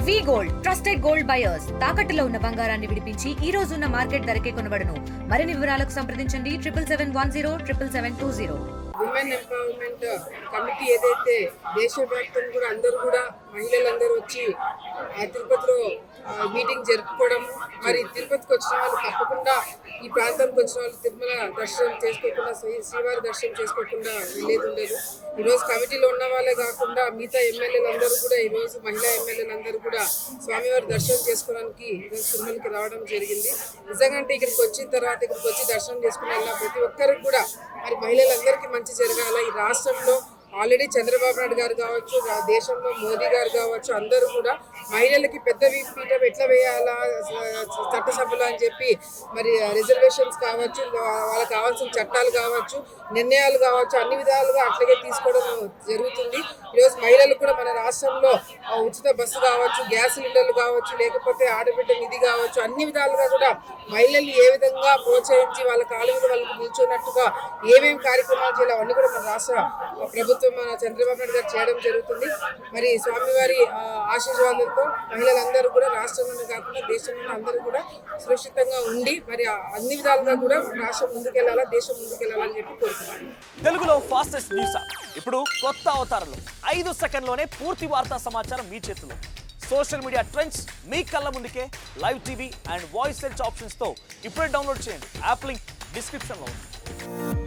వి gold trusted gold buyers తాకట్టులో ఉన్న బంగారాన్ని విడిపించి ఈ రోజు ఉన్న మార్కెట్ ధరకే కొనబడును. మరిన్ని వివరాలకు సంప్రదించండి 7771072020. విమెన్ ఎంపవర్మెంట్ కమిటీ ఏదైతే దేశవ్యాప్తంగా కూడా అందరూ కూడా మహిళలందరూ వచ్చి తిరుపతిలో మీటింగ్ జరుపుకోవడం, మరి తిరుపతికి వచ్చిన వాళ్ళు తప్పకుండా ఈ ప్రాంతానికి వచ్చిన వాళ్ళు తిరుమల దర్శనం చేసుకోకుండా శ్రీవారి దర్శనం చేసుకోకుండా వెళ్ళేది ఉండదు. ఈరోజు కమిటీలో ఉన్న వాళ్ళే కాకుండా మిగతా ఎమ్మెల్యేలు అందరూ కూడా ఈరోజు మహిళా ఎమ్మెల్యేలు అందరూ కూడా స్వామివారి దర్శనం చేసుకోవడానికి ఈరోజు తిరుమలకి రావడం జరిగింది. నిజంగా అంటే ఇక్కడికి వచ్చిన తర్వాత ఇక్కడికి వచ్చి దర్శనం చేసుకునే ప్రతి ఒక్కరికి కూడా మరి మహిళలందరికీ మంచి జరగాల. ఈ రాష్ట్రంలో ఆల్రెడీ చంద్రబాబు నాయుడు గారు కావచ్చు, దేశంలో మోదీ గారు కావచ్చు, అందరూ కూడా మహిళలకి పెద్ద పీఠం ఎట్లా వేయాలా చట్టసభలు అని చెప్పి మరి రిజర్వేషన్స్ కావచ్చు, వాళ్ళకి కావాల్సిన చట్టాలు కావచ్చు, నిర్ణయాలు కావచ్చు, అన్ని విధాలుగా అట్లాగే తీసుకోవడం జరుగుతుంది. ఈరోజు మహిళలు కూడా మన రాష్ట్రంలో ఉచిత బస్సు కావచ్చు, గ్యాస్ సిలిండర్లు కావచ్చు, లేకపోతే ఆడబిడ్డ నిధి కావచ్చు, అన్ని విధాలుగా కూడా మహిళల్ని ఏ విధంగా ప్రోత్సహించి వాళ్ళ కాళ్ళ మీద వాళ్ళకి నిల్చున్నట్టుగా ఏమేమి కార్యక్రమాలు చేయాలి అవన్నీ కూడా మన రాష్ట్ర ప్రభుత్వం మన చంద్రబాబు నాయుడు గారు చేయడం జరుగుతుంది. మరి స్వామివారి ఆశీర్వాదాలతో మహిళలందరూ కూడా రాష్ట్రంలోనే కాకుండా దేశంలో అందరూ కూడా సురక్షితంగా ఉండి మరి అన్ని విధాలుగా కూడా రాష్ట్రం ముందుకెళ్లాలా, దేశం ముందుకెళ్లాలని చెప్పి కోరుతున్నాను. తెలుగులో ఫాస్టెస్ట్ న్యూస్ ఇప్పుడు కొత్త అవతారంలో 5 సెకండ్లోనే పూర్తి వార్తా సమాచారం మీ చేతిలో. సోషల్ మీడియా ట్రెండ్స్ మీ కళ్ళ ముందుకే live TV and voice search options తో ఇప్పుడే డౌన్లోడ్ చేయండి. యాప్ లింక్ డిస్క్రిప్షన్ లో ఉంది.